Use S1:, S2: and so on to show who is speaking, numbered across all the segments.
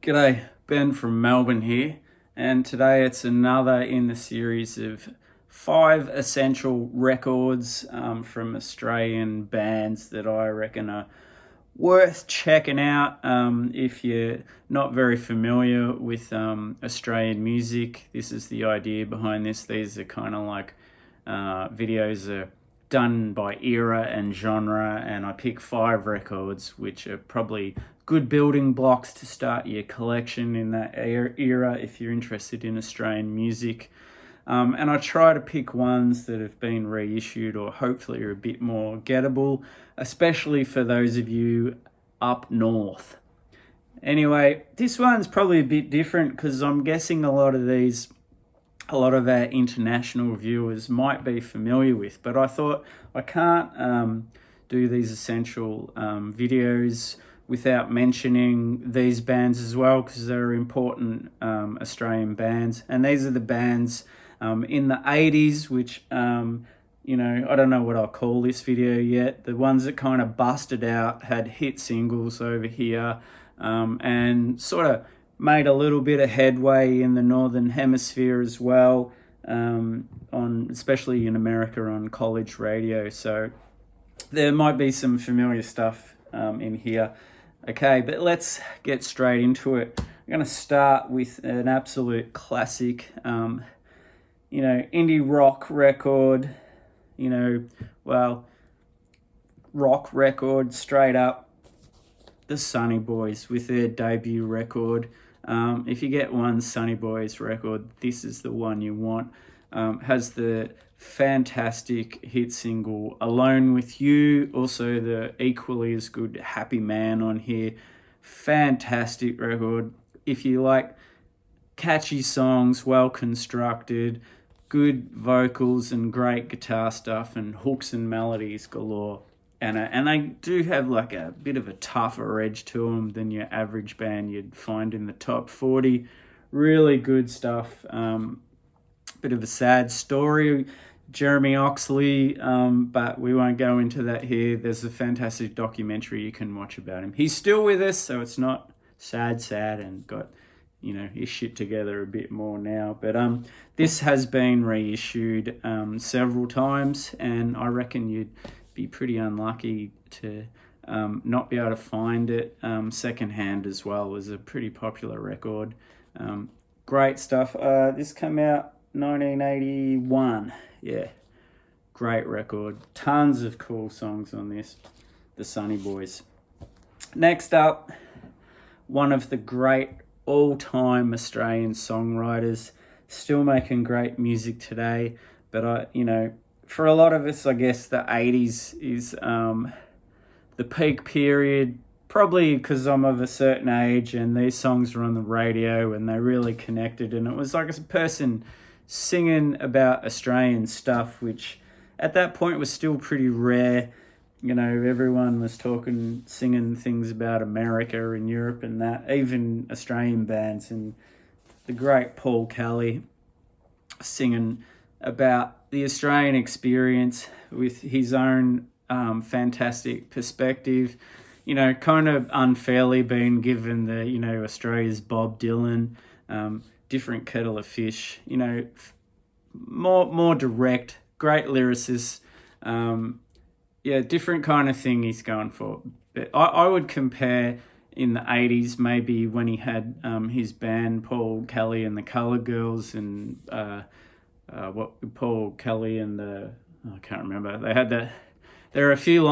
S1: G'day, Ben from Melbourne here, and today it's another in the series of 5 essential records from Australian bands that I reckon are worth checking out if you're not very familiar with Australian music. This is the idea behind this. These are kind of like videos are done by era and genre, and I pick 5 records which are probably good building blocks to start your collection in that era if you're interested in Australian music. And I try to pick ones that have been reissued or hopefully are a bit more gettable, especially for those of you up north. Anyway, this one's probably a bit different because I'm guessing a lot of our international viewers might be familiar with, but I thought I can't do these essential videos without mentioning these bands as well, because they're important Australian bands. And these are the bands in the 80s, which, I don't know what I'll call this video yet. The ones that kind of busted out, had hit singles over here, and sort of made a little bit of headway in the Northern Hemisphere as well, especially in America on college radio. So there might be some familiar stuff in here. Okay, but let's get straight into it. I'm going to start with an absolute classic, indie rock record, rock record straight up. The Sunnyboys with their debut record. If you get one Sunnyboys record, this is the one you want. Has the fantastic hit single Alone With You, also the equally as good Happy Man on here. Fantastic record. If you like catchy songs, well constructed, good vocals and great guitar stuff and hooks and melodies galore. And they do have like a bit of a tougher edge to them than your average band you'd find in the top 40. Really good stuff. Bit of a sad story, Jeremy Oxley, but we won't go into that here. There's a fantastic documentary you can watch about him. He's still with us, so it's not sad, and got, his shit together a bit more now. But this has been reissued several times, and I reckon you'd be pretty unlucky to not be able to find it secondhand as well. It was a pretty popular record. Great stuff. This came out 1981. Yeah, great record. Tons of cool songs on this. The Sunnyboys. Next up, one of the great all-time Australian songwriters, still making great music today. But for a lot of us, I guess the 80s is the peak period, probably because I'm of a certain age and these songs were on the radio and they really connected. And it was like a person singing about Australian stuff, which at that point was still pretty rare. Everyone was singing things about America and Europe and that, even Australian bands. And the great Paul Kelly singing about the Australian experience with his own fantastic perspective, kind of unfairly being given the, Australia's Bob Dylan, different kettle of fish, more direct, great lyricist, different kind of thing he's going for. But I would compare in the 80s, maybe when he had his band, Paul Kelly and the Colour Girls, and Paul Kelly and I can't remember. There are a few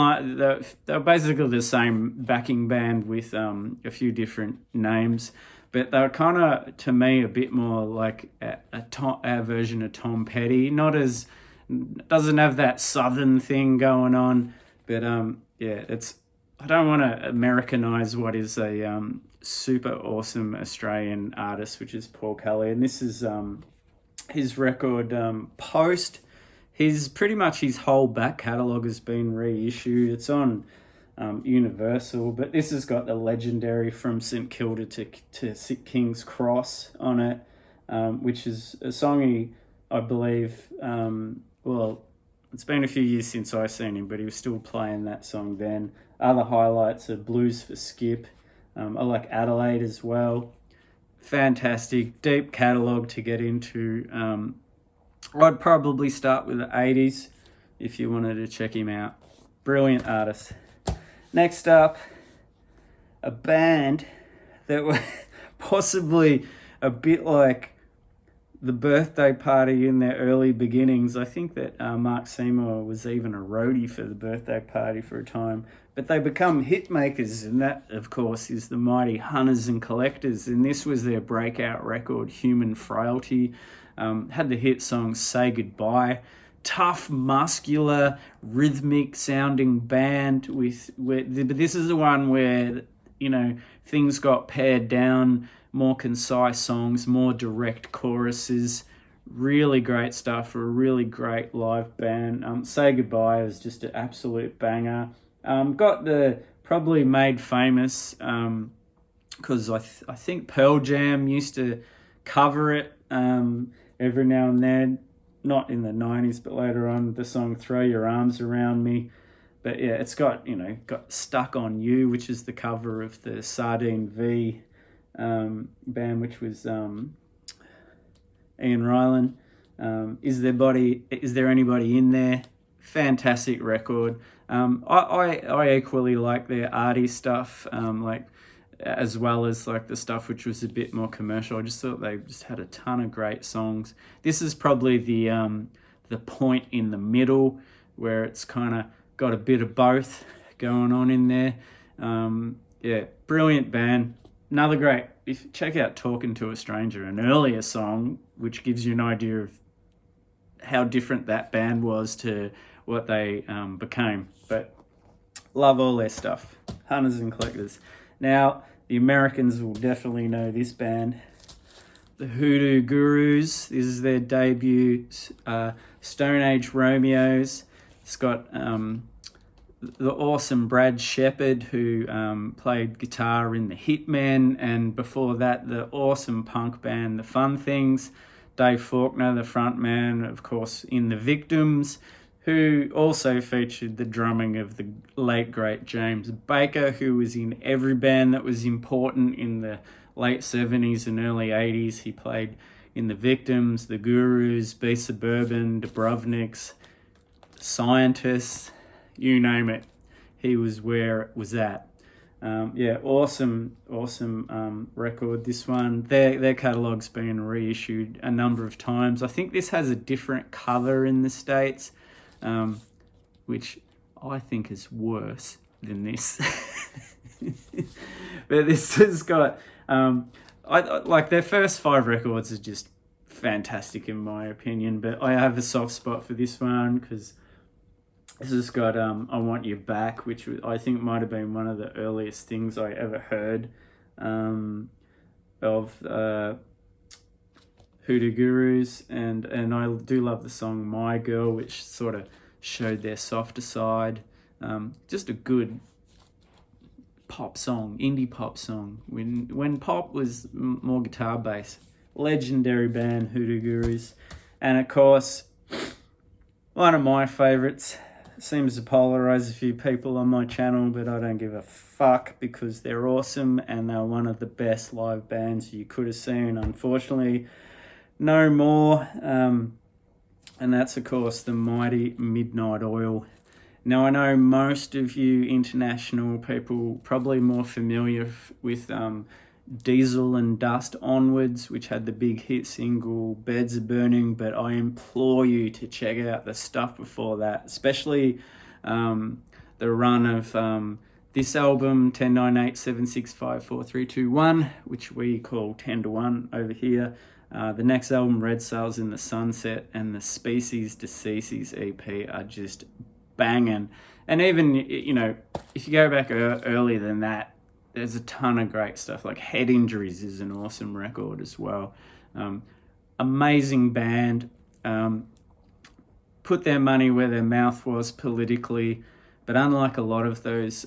S1: they're basically the same backing band with a few different names, but they're kind of, to me, a bit more like a version of Tom Petty. Doesn't have that southern thing going on, but I don't want to Americanize what is a super awesome Australian artist, which is Paul Kelly, and this is his record Post. Pretty much his whole back catalogue has been reissued. It's on Universal, but this has got the legendary From St Kilda to King's Cross on it, which is a song I believe, it's been a few years since I've seen him, but he was still playing that song then. Other highlights are Blues for Skip. I like Adelaide as well. fantastic, deep catalogue to get into. I'd probably start with the 80s if you wanted to check him out. Brilliant artist. Next up, a band that were possibly a bit like the Birthday Party in their early beginnings. I think that Mark Seymour was even a roadie for the Birthday Party for a time. But they become hit makers, and that, of course, is the mighty Hunters and Collectors. And this was their breakout record, Human Frailty. Had the hit song Say Goodbye. Tough, muscular, rhythmic sounding band but this is the one where, things got pared down, more concise songs, more direct choruses. Really great stuff for a really great live band. Say Goodbye is just an absolute banger. Got the probably made famous because I think Pearl Jam used to cover it every now and then. Not in the 90s, but later on, the song Throw Your Arms Around Me. But yeah, it's got Stuck on You, which is the cover of the Sardine V band, which was Ian Ryland. Is There Anybody in There? Fantastic record. I equally like their arty stuff, as well as like the stuff which was a bit more commercial. I just thought they just had a ton of great songs. This is probably the point in the middle where it's kind of got a bit of both going on in there. Yeah, brilliant band. Another great. Check out Talking to a Stranger, an earlier song which gives you an idea of how different that band was to what they became. But love all their stuff. Hunters and Collectors. Now, the Americans will definitely know this band. The Hoodoo Gurus. This is their debut. Stone Age Romeos. It's got the awesome Brad Shepard, who played guitar in the Hitmen, and before that, the awesome punk band, the Fun Things. Dave Faulkner, the front man, of course, in the Victims, who also featured the drumming of the late, great James Baker, who was in every band that was important in the late 70s and early 80s. He played in the Victims, the Gurus, Be Suburban, Dubrovniks, Scientists, you name it. He was where it was at. Awesome record, this one. Their catalogue's been reissued a number of times. I think this has a different cover in the States, which I think is worse than this. But this has got, I like their first 5 records are just fantastic in my opinion, but I have a soft spot for this one because this has got I Want You Back, which I think might have been one of the earliest things I ever heard of Hoodoo Gurus, and I do love the song My Girl, which sort of showed their softer side. Just a good pop song, indie pop song, when pop was more guitar based. Legendary band, Hoodoo Gurus. And of course, one of my favourites. Seems to polarize a few people on my channel, but I don't give a fuck because they're awesome and they're one of the best live bands you could have seen. Unfortunately, no more. And that's, of course, the mighty Midnight Oil. Now, I know most of you international people probably more familiar with Diesel and Dust Onwards, which had the big hit single Beds Are Burning, but I implore you to check out the stuff before that, especially the run of this album, 10, 9, 8, 7, 6, 5, 4, 3, 2, 1, which we call 10 to 1 over here. The next album, Red Sails in the Sunset, and the Species to Species EP are just banging. And even, if you go back earlier than that, there's a ton of great stuff. Like Head Injuries is an awesome record as well. Amazing band. Put their money where their mouth was politically, but unlike a lot of those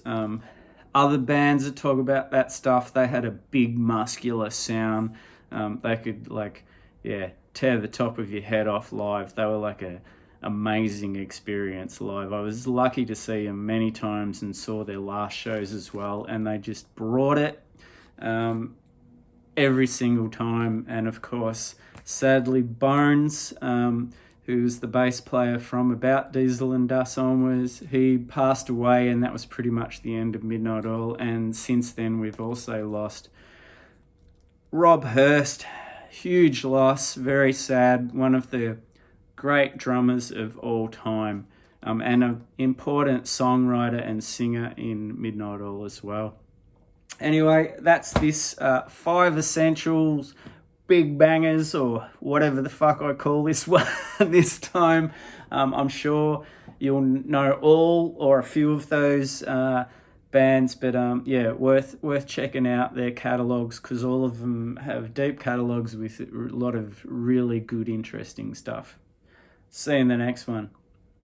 S1: other bands that talk about that stuff, they had a big muscular sound. They could tear the top of your head off live. They were like a amazing experience live. I was lucky to see them many times and saw their last shows as well, and they just brought it. every single time. And of course, sadly, Bones, who's the bass player from about Diesel and Dust onwards, he passed away, and that was pretty much the end of Midnight Oil. And since then, we've also lost Rob Hurst. Huge loss, very sad. One of the great drummers of all time, and an important songwriter and singer in Midnight Oil as well. Anyway, that's this 5 essentials, big bangers, or whatever the fuck I call this one this time. I'm sure you'll know all or a few of those bands, but yeah, worth checking out their catalogs, because all of them have deep catalogs with a lot of really good, interesting stuff. See you in the next one.